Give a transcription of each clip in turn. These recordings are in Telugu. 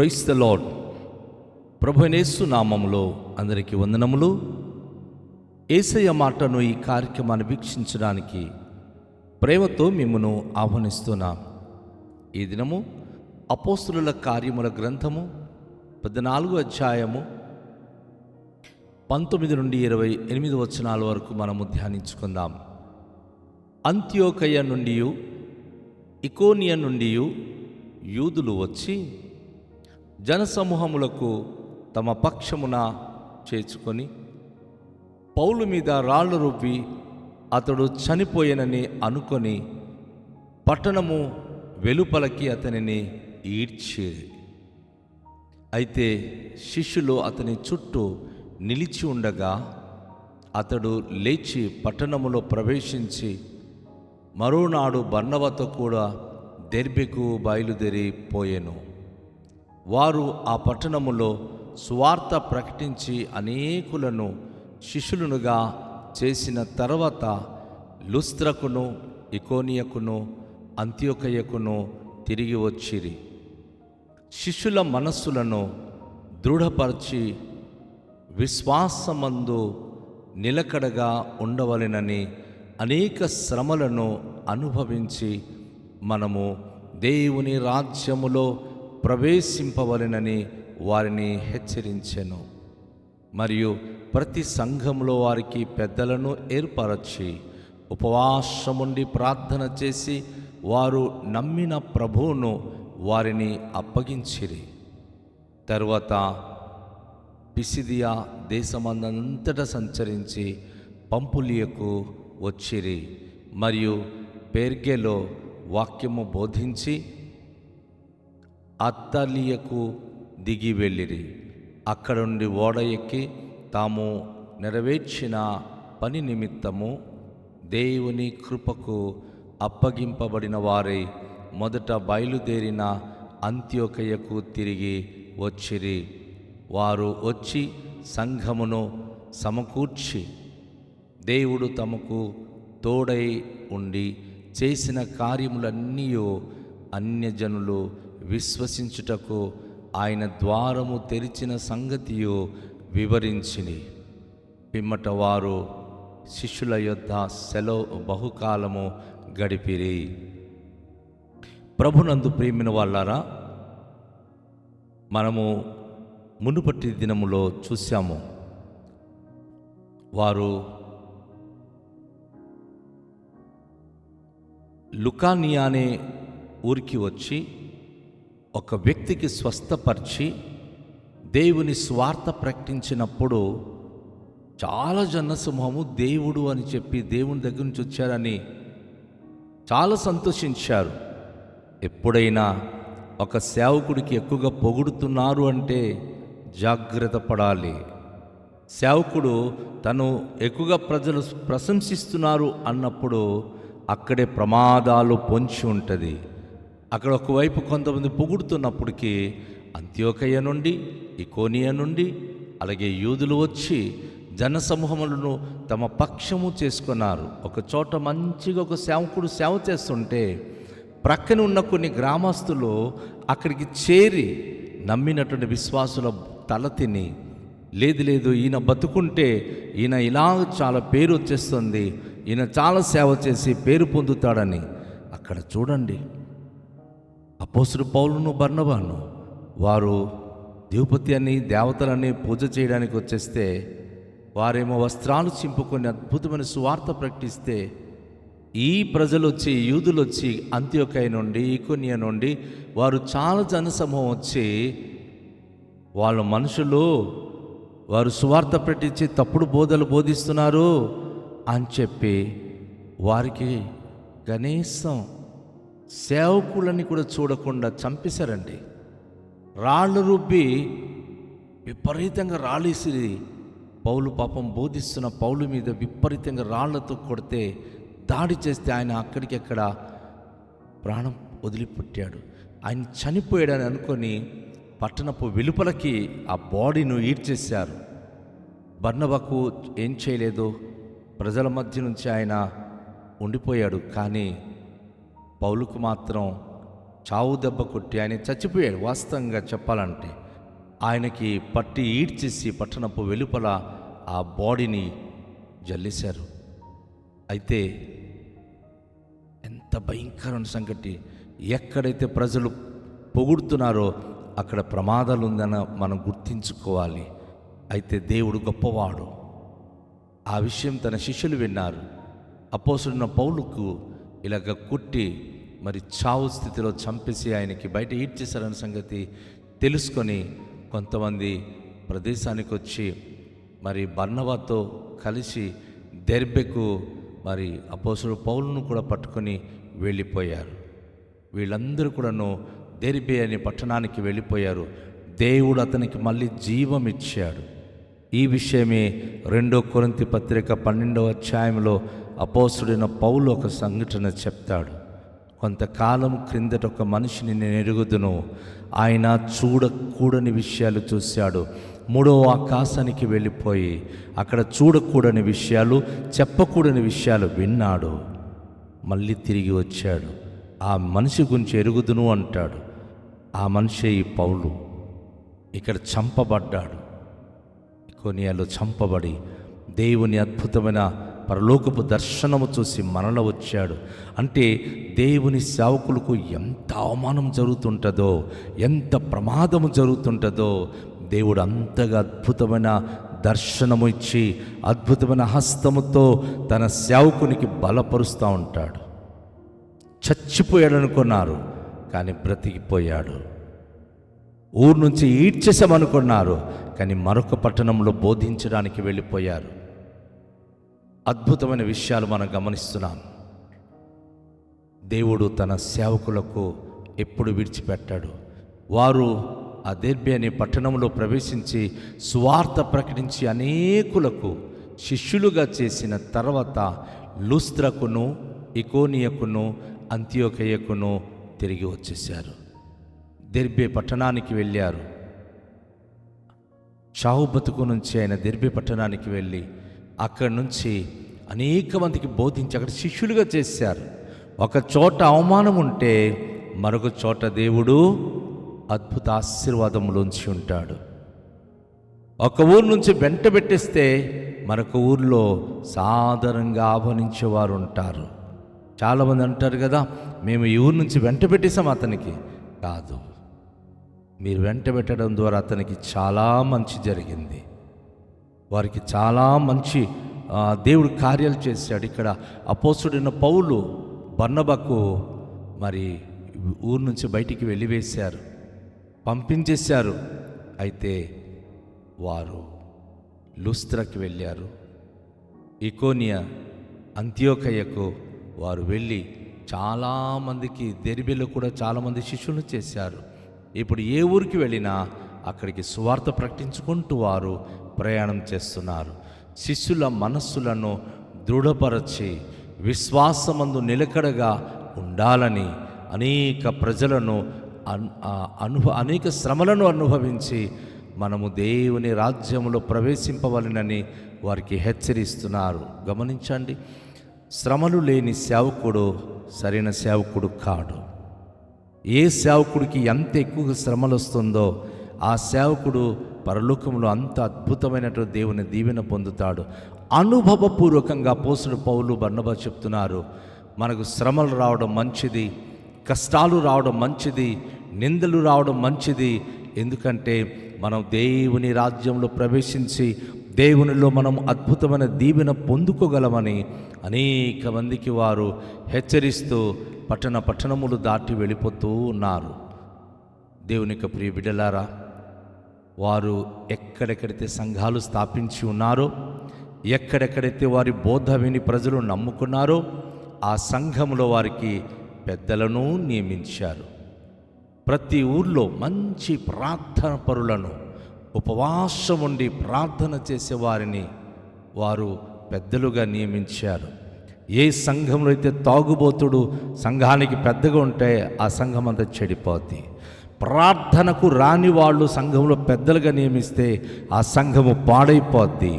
Praise the lord. ప్రభువైన యేసు నామములో అందరికీ వందనములు. యేసయ్య మాటను ఈ కార్యక్రమాన్ని వీక్షించడానికి ప్రేమతో మిమ్మును ఆహ్వానిస్తున్నాం. ఈ దినము అపోస్తలుల కార్యముల గ్రంథము 14వ అధ్యాయము 19 నుండి 28 వచనాల వరకు మనము ధ్యానించుకుందాం. అంత్యోకయ నుండి ఇకోనియ నుండి యూదులు వచ్చి జనసమూహములకు తమ పక్షమున చేర్చుకొని పౌలు మీద రాళ్ళు రువ్వి అతడు చనిపోయేనని అనుకొని పట్టణము వెలుపలకి అతనిని ఈడ్చేది. అయితే శిష్యులు అతని చుట్టూ నిలిచి ఉండగా అతడు లేచి పట్టణములో ప్రవేశించి మరోనాడు బర్నబాతో కూడా దెర్బెకు బయలుదేరిపోయెను. వారు ఆ పట్టణములో సువార్త ప్రకటించి అనేకులను శిష్యులనుగా చేసిన తర్వాత లుస్త్రకును ఇకోనియకును అంత్యోకయకును తిరిగి వచ్చిరి. శిష్యుల మనస్సులను దృఢపరిచి విశ్వాసమందు నిలకడగా ఉండవలెనని అనేక శ్రమలను అనుభవించి మనము దేవుని రాజ్యములో ప్రవేశింపవలెనని వారిని హెచ్చరించెను. మరియు ప్రతి సంఘంలో వారికి పెద్దలను ఏర్పరచి ఉపవాసముండి ప్రార్థన చేసి వారు నమ్మిన ప్రభువును వారిని అప్పగించిరి. తరువాత పిసిదియా దేశమందంతటా సంచరించి పంపులియకు వచ్చిరి. మరియు పెర్గెలో వాక్యము బోధించి అత్తలియకు దిగి వెళ్ళిరి. అక్కడ నుండి ఓడ ఎక్కి తాము నెరవేర్చిన పని నిమిత్తము దేవుని కృపకు అప్పగింపబడిన వారై మొదట బయలుదేరిన అంత్యోకయకు తిరిగి వచ్చిరి. వారు వచ్చి సంఘమును సమకూర్చి దేవుడు తమకు తోడై ఉండి చేసిన కార్యములన్నీ అన్యజనులు విశ్వసించుటకు ఆయన ద్వారము తెరిచిన సంగతియు వివరించిని. పిమ్మట వారు శిష్యుల యొద్ద సెలవు బహుకాలము గడిపిరి. ప్రభునందు ప్రియమైన వాళ్ళారా, మనము మునుపటి దినములో చూశాము. వారు లుకానియా అనే ఊరికి వచ్చి ఒక వ్యక్తికి స్వస్థపరిచి దేవుని స్వార్థ ప్రకటించినప్పుడు చాలా జనసమూహము దేవుడు అని చెప్పి దేవుని దగ్గర నుంచి వచ్చారని చాలా సంతోషించారు. ఎప్పుడైనా ఒక సేవకుడికి ఎక్కువగా పొగుడుతున్నారు అంటే జాగ్రత్త పడాలి. సేవకుడు తను ఎక్కువగా ప్రజలు ప్రశంసిస్తున్నారు అన్నప్పుడు అక్కడే ప్రమాదాలు పొంచి ఉంటుంది. అక్కడ ఒకవైపు కొంతమంది పొగుడుతున్నప్పటికీ అంత్యోకయ నుండి ఇకోనియ నుండి అలాగే యూదులు వచ్చి జనసమూహములను తమ పక్షము చేసుకున్నారు. ఒక చోట మంచిగా ఒక సేవకుడు సేవ చేస్తుంటే ప్రక్కన ఉన్న కొన్ని గ్రామస్తులు అక్కడికి చేరి నమ్మినటువంటి విశ్వాసుల తల తిని లేదు ఈయన బతుకుంటే ఈయన ఇలా చాలా పేరు వచ్చేస్తుంది, ఈయన చాలా సేవ చేసి పేరు పొందుతాడని. అక్కడ చూడండి, అపోస్తలుడు పౌలును బర్నబాను వారు ద్విపతి అని దేవతలని పూజ చేయడానికి వచ్చేస్తే వారేమో వస్త్రాలు చింపుకొని అద్భుతమైన సువార్త ప్రకటిస్తే ఈ ప్రజలు వచ్చి యూదులు వచ్చి అంత్యోకయ నుండి ఇకోనియ నుండి వారు చాలా జనసమూహం వచ్చి వాళ్ళ మనుషులు వారు సువార్త ప్రకటించి తప్పుడు బోధలు బోధిస్తున్నారు అని చెప్పి వారికి కనీసం సేవకులని కూడా చూడకుండా చంపేశారండి. రాళ్ళు రుబ్బి విపరీతంగా రాళ్ళేసి పౌలు పాపం బోధిస్తున్న పౌలు మీద విపరీతంగా రాళ్లతో కొడితే దాడి చేస్తే ఆయన అక్కడికెక్కడ ప్రాణం వదిలిపెట్టాడు. ఆయన చనిపోయాడని అనుకొని పట్టణపు వెలుపలకి ఆ బాడీను ఈడ్చేశారు. బర్నబాకు ఏం చేయలేదు, ప్రజల మధ్య నుంచి ఆయన ఉండిపోయాడు. కానీ పౌలుకు మాత్రం చావు దెబ్బ కొట్టి ఆయన చచ్చిపోయాడు. వాస్తవంగా చెప్పాలంటే ఆయనకి పట్టి ఈడ్చేసి పట్టణపు వెలుపల ఆ బాడీని జల్లేశారు. అయితే ఎంత భయంకరమైన సంగతి! ఎక్కడైతే ప్రజలు పొగుడుతున్నారో అక్కడ ప్రమాదాలు ఉందని మనం గుర్తించుకోవాలి. అయితే దేవుడు గొప్పవాడు. ఆ విషయం తన శిష్యులు విన్నారు. అపోస్తలుడైన పౌలుకు ఇలాగ కుట్టి మరి చావు స్థితిలో చంపేసి ఆయనకి బయట ఈడ్చేశారన్న సంగతి తెలుసుకొని కొంతమంది ప్రదేశానికి వచ్చి మరి బర్నబాతో కలిసి దెర్బెకు మరి అపోస్తలుడు పౌలును కూడా పట్టుకొని వెళ్ళిపోయారు. వీళ్ళందరూ కూడాను దెర్బె అనే పట్టణానికి వెళ్ళిపోయారు. దేవుడు అతనికి మళ్ళీ జీవం ఇచ్చాడు. ఈ విషయమే 2 కొరింథీ పత్రిక 12వ అధ్యాయంలో అపోస్తలుడైన పౌలు ఒక సంఘటన చెప్తాడు. కొంతకాలం క్రిందట ఒక మనిషిని నేను ఎరుగుదును. ఆయన చూడకూడని విషయాలు చూశాడు. 3వ ఆకాశానికి వెళ్ళిపోయి అక్కడ చూడకూడని విషయాలు, చెప్పకూడని విషయాలు విన్నాడు. మళ్ళీ తిరిగి వచ్చాడు. ఆ మనిషి గురించి ఎరుగుదును అంటాడు. ఆ మనిషి ఈ పౌలు ఇక్కడ చంపబడ్డాడు. కొనియాలో చంపబడి దేవుని అద్భుతమైన పరలోకపు దర్శనము చూసి మనలో వచ్చాడు. అంటే దేవుని సేవకులకు ఎంత అవమానం జరుగుతుంటుందో, ఎంత ప్రమాదము జరుగుతుంటుందో దేవుడు అంతగా అద్భుతమైన దర్శనము ఇచ్చి అద్భుతమైన హస్తముతో తన సేవకునికి బలపరుస్తూ ఉంటాడు. చచ్చిపోయాడు అనుకున్నారు, కానీ బ్రతికిపోయాడు. ఊరు నుంచి ఈడ్చేసామనుకున్నారు, కానీ మరొక పట్టణంలో బోధించడానికి వెళ్ళిపోయారు. అద్భుతమైన విషయాలు మనం గమనిస్తున్నాం. దేవుడు తన సేవకులకు ఎప్పుడు విడిచిపెట్టాడు. వారు ఆ దెర్బె అనే పట్టణంలో ప్రవేశించి సువార్త ప్రకటించి అనేకులకు శిష్యులుగా చేసిన తర్వాత లుస్త్రకును, ఇకోనియకును, అంతియోకయకును తిరిగి వచ్చేశారు. దెర్బె పట్టణానికి వెళ్ళారు. చావు బతుకు నుంచి ఆయన దెర్బె పట్టణానికి వెళ్ళి అక్కడి నుంచి అనేక మందికి బోధించి అక్కడ శిష్యులుగా చేశారు. ఒక చోట అవమానం ఉంటే మరొక చోట దేవుడు అద్భుత ఆశీర్వాదములోంచి ఉంటాడు. ఒక ఊరు నుంచి వెంట పెట్టేస్తే మరొక ఊరిలో సాధారణంగా ఆహ్వానించేవారు ఉంటారు. చాలామంది అంటారు కదా, మేము ఈ ఊరు నుంచి వెంట పెట్టేసాం అతనికి. కాదు, మీరు వెంట పెట్టడం ద్వారా అతనికి చాలా మంచి జరిగింది. వారికి చాలా మంచి దేవుడు కార్యాలు చేశాడు. ఇక్కడ అపోస్తలుడైన పౌలు బర్నబాకు మరి ఊరు నుంచి బయటికి వెళ్ళివేశారు, పంపించేశారు. అయితే వారు లుస్త్రకి వెళ్ళారు. ఇకోనియ, అంతియోకయకు వారు వెళ్ళి చాలామందికి దెర్బెలో కూడా చాలామంది శిష్యులు చేశారు. ఇప్పుడు ఏ ఊరికి వెళ్ళినా అక్కడికి సువార్త ప్రకటించుకుంటూ వారు ప్రయాణం చేస్తున్నారు. శిష్యుల మనస్సులను దృఢపరచి విశ్వాసమందు నిలకడగా ఉండాలని అనేక ప్రజలను అనేక శ్రమలను అనుభవించి మనము దేవుని రాజ్యంలో ప్రవేశింపవలెనని వారికి హెచ్చరిస్తున్నారు. గమనించండి, శ్రమలు లేని సేవకుడు సరైన సేవకుడు కాడు. ఏ సేవకుడికి ఎంత ఎక్కువ శ్రమలు వస్తుందో ఆ సేవకుడు పరలోకంలో అంత అద్భుతమైనటువంటి దేవుని దీవెన పొందుతాడు. అనుభవపూర్వకంగా అపోస్తలుడు పౌలు, బర్నబా చెప్తున్నారు, మనకు శ్రమలు రావడం మంచిది, కష్టాలు రావడం మంచిది, నిందలు రావడం మంచిది. ఎందుకంటే మనం దేవుని రాజ్యంలో ప్రవేశించి దేవునిలో మనం అద్భుతమైన దీవెన పొందుకోగలమని అనేక మందికి వారు హెచ్చరిస్తూ పట్టణములు దాటి వెళ్ళిపోతూ ఉన్నారు. దేవునికి ప్రియ బిడ్డలారా, వారు ఎక్కడెక్కడైతే సంఘాలు స్థాపించి ఉన్నారో, ఎక్కడెక్కడైతే వారి బోధ విని ప్రజలు నమ్ముకున్నారో ఆ సంఘములో వారికి పెద్దలను నియమించారు. ప్రతి ఊర్లో మంచి ప్రార్థన పరులను, ఉపవాసం ఉండి ప్రార్థన చేసేవారిని వారు పెద్దలుగా నియమించారు. ఏ సంఘంలో అయితే తాగుబోతుడు సంఘానికి పెద్దగా ఉంటే ఆ సంఘం అంతా చెడిపోద్ది. ప్రార్థనకు రాని వాళ్ళు సంఘంలో పెద్దలుగా నియమిస్తే ఆ సంఘము పాడైపోద్ది.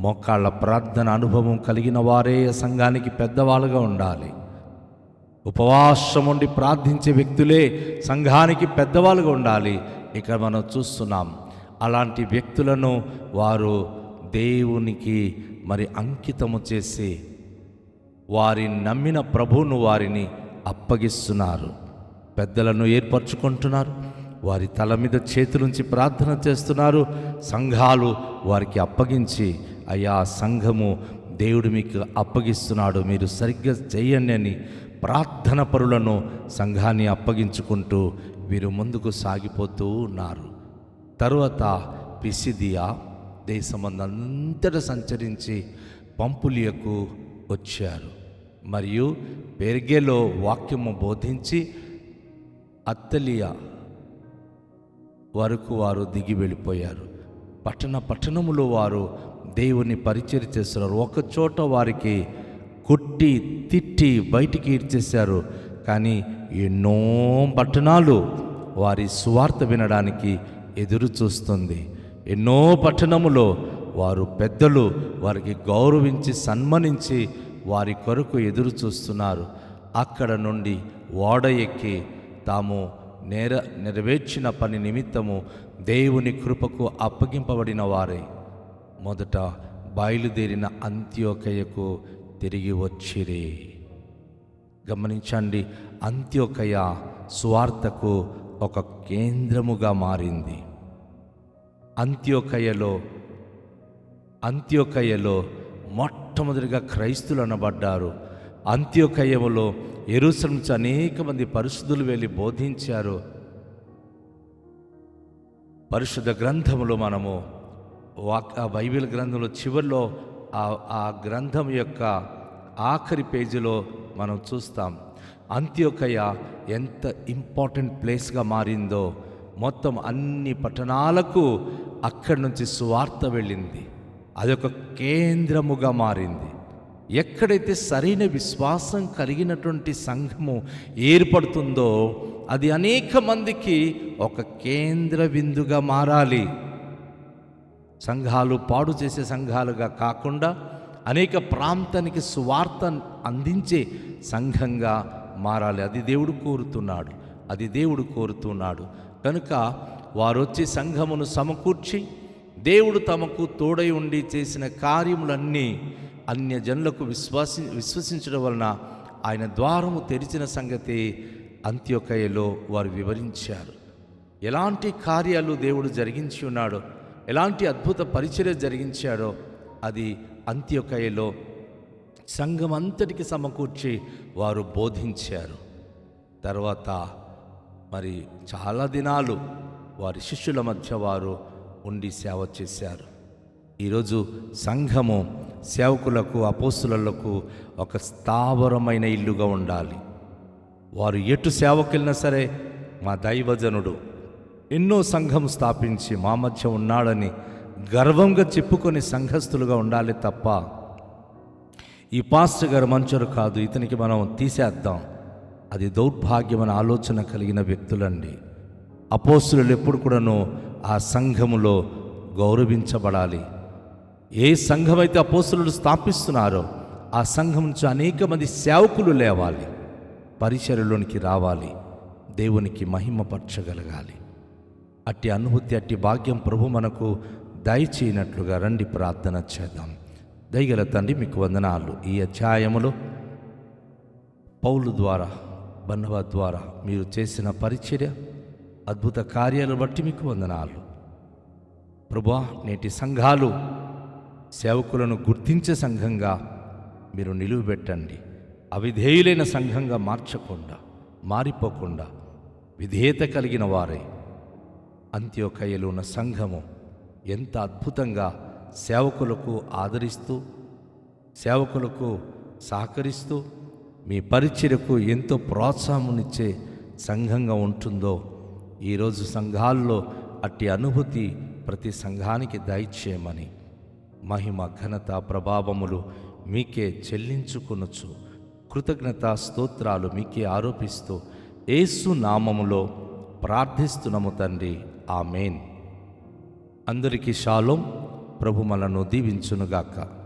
మోకాళ్ళ ప్రార్థన అనుభవం కలిగిన వారే సంఘానికి పెద్దవాళ్ళుగా ఉండాలి. ఉపవాసం ఉండి ప్రార్థించే వ్యక్తులే సంఘానికి పెద్దవాళ్ళుగా ఉండాలి. ఇక్కడ మనం చూస్తున్నాం అలాంటి వ్యక్తులను వారు దేవునికి మరి అంకితము చేసి వారిని నమ్మిన ప్రభువును వారిని అప్పగిస్తున్నారు. పెద్దలను ఏర్పరచుకుంటున్నారు. వారి తల మీద చేతులుంచి ప్రార్థన చేస్తున్నారు. సంఘాలు వారికి అప్పగించి, అయ్యా సంఘము దేవుడు మీకు అప్పగిస్తున్నాడు, మీరు సరిగ్గా చేయండి అని ప్రార్థన పరులను సంఘాన్ని అప్పగించుకుంటూ వీరు ముందుకు సాగిపోతూ ఉన్నారు. తరువాత పిసిదియా దేశమందంతటా సంచరించి పంపులియకు వచ్చారు. మరియు పెర్గేలో వాక్యము బోధించి అత్తలియా వరకు వారు దిగి వెళ్ళిపోయారు. పట్టణములో వారు దేవుని పరిచర్య చేస్తున్నారు. ఒకచోట వారికి కొట్టి తిట్టి బయటికి ఈడ్చేశారు. కానీ ఎన్నో పట్టణాలు వారి సువార్త వినడానికి ఎదురు చూస్తుంది. ఎన్నో పట్టణములో వారు పెద్దలు వారికి గౌరవించి సన్మానించి వారి కొరకు ఎదురు చూస్తున్నారు. అక్కడ నుండి ఓడ ఎక్కి తాము నెరవేర్చిన పని నిమిత్తము దేవుని కృపకు అప్పగింపబడిన వారే మొదట బయలుదేరిన అంత్యోకయకు తిరిగి వచ్చిరి. గమనించండి, అంత్యోకయ సువార్తకు ఒక కేంద్రముగా మారింది. అంత్యోకయలో మొట్టమొదటిగా క్రైస్తులు అనబడ్డారు. అంత్యోకయములో యెరూషలేము నుంచి అనేక మంది పరిశుద్ధులు వెళ్ళి బోధించారు. పరిశుద్ధ గ్రంథములో మనము బైబిల్ గ్రంథంలో చివరిలో ఆ గ్రంథం యొక్క ఆఖరి పేజీలో మనం చూస్తాం అంత్యోకయ ఎంత ఇంపార్టెంట్ ప్లేస్గా మారిందో. మొత్తం అన్ని పట్టణాలకు అక్కడి నుంచి సువార్త వెళ్ళింది. అదొక కేంద్రముగా మారింది. ఎక్కడైతే సరైన విశ్వాసం కలిగినటువంటి సంఘము ఏర్పడుతుందో అది అనేక మందికి ఒక కేంద్ర బిందుగా మారాలి. సంఘాలు పాడు చేసే సంఘాలుగా కాకుండా అనేక ప్రాంతానికి సువార్త అందించే సంఘంగా మారాలి. అది దేవుడు కోరుతున్నాడు. కనుక వారు వచ్చి సంఘమును సమకూర్చి దేవుడు తమకు తోడై ఉండి చేసిన కార్యములన్నీ అన్యజనులకు విశ్వసించడం వలన ఆయన ద్వారము తెరిచిన సంగతి అంత్యోకయలో వారు వివరించారు. ఎలాంటి కార్యాలు దేవుడు జరిగించి ఉన్నాడో, ఎలాంటి అద్భుత పరిచర్య జరిగించాడో అది అంత్యోకయలో సంఘం అంతటికి సమకూర్చి వారు బోధించారు. తర్వాత మరి చాలా దినాలు వారి శిష్యుల మధ్య వారు ఉండి సేవ చేశారు. ఈరోజు సంఘము సేవకులకు అపోస్తులకు ఒక స్థావరమైన ఇల్లుగా ఉండాలి. వారు ఎటు సేవకెళ్ళినా సరే మా దైవజనుడు ఎన్నో సంఘం స్థాపించి మా మధ్య ఉన్నాడని గర్వంగా చెప్పుకొని సంఘస్థులుగా ఉండాలి తప్ప ఈ పాస్టర్ గారు మంచోరు కాదు, ఇతనికి మనం తీసేద్దాం, అది దౌర్భాగ్యమైన ఆలోచన కలిగిన వ్యక్తులండి. అపోస్తులు ఎప్పుడు కూడాను ఆ సంఘములో గౌరవించబడాలి. ఏ సంఘమైతే అపోస్తులు స్థాపిస్తున్నారో ఆ సంఘం నుంచి అనేక మంది సేవకులు లేవాలి, పరిచర్యలోనికి రావాలి, దేవునికి మహిమపరచగలగాలి. అట్టి అనుభూతి, అట్టి భాగ్యం ప్రభు మనకు దయచేయనట్లుగా రండి ప్రార్థన చేద్దాం. దయగల తండ్రి, మీకు వందనాలు. ఈ అధ్యాయములో పౌలు ద్వారా, బర్నబా ద్వారా మీరు చేసిన పరిచర్య, అద్భుత కార్యాలను బట్టి మీకు వందనాలు ప్రభువా. నేటి సంఘాలు సేవకులను గుర్తించే సంఘంగా మీరు నిలువబెట్టండి. అవిధేయులైన సంఘంగా మారిపోకుండా విధేయత కలిగిన వారై అంత్యోకయలో ఉన్న సంఘము ఎంత అద్భుతంగా సేవకులకు ఆదరిస్తూ, సేవకులకు సహకరిస్తూ, మీ పరిచర్యకు ఎంతో ప్రోత్సాహమునిచ్చే సంఘంగా ఉంటుందో ఈరోజు సంఘాల్లో అట్టి అనుభూతి ప్రతి సంఘానికి దయచేయమని మహిమ, ఘనత, ప్రభావములు మీకే చెల్లించుకొనొచ్చు. కృతజ్ఞత స్తోత్రాలు మీకే ఆరోపిస్తూ యేసు నామములో ప్రార్థిస్తున్నాము తండ్రి, ఆమేన్. అందరికీ షాలోం. ప్రభు మనను దీవించునుగాక.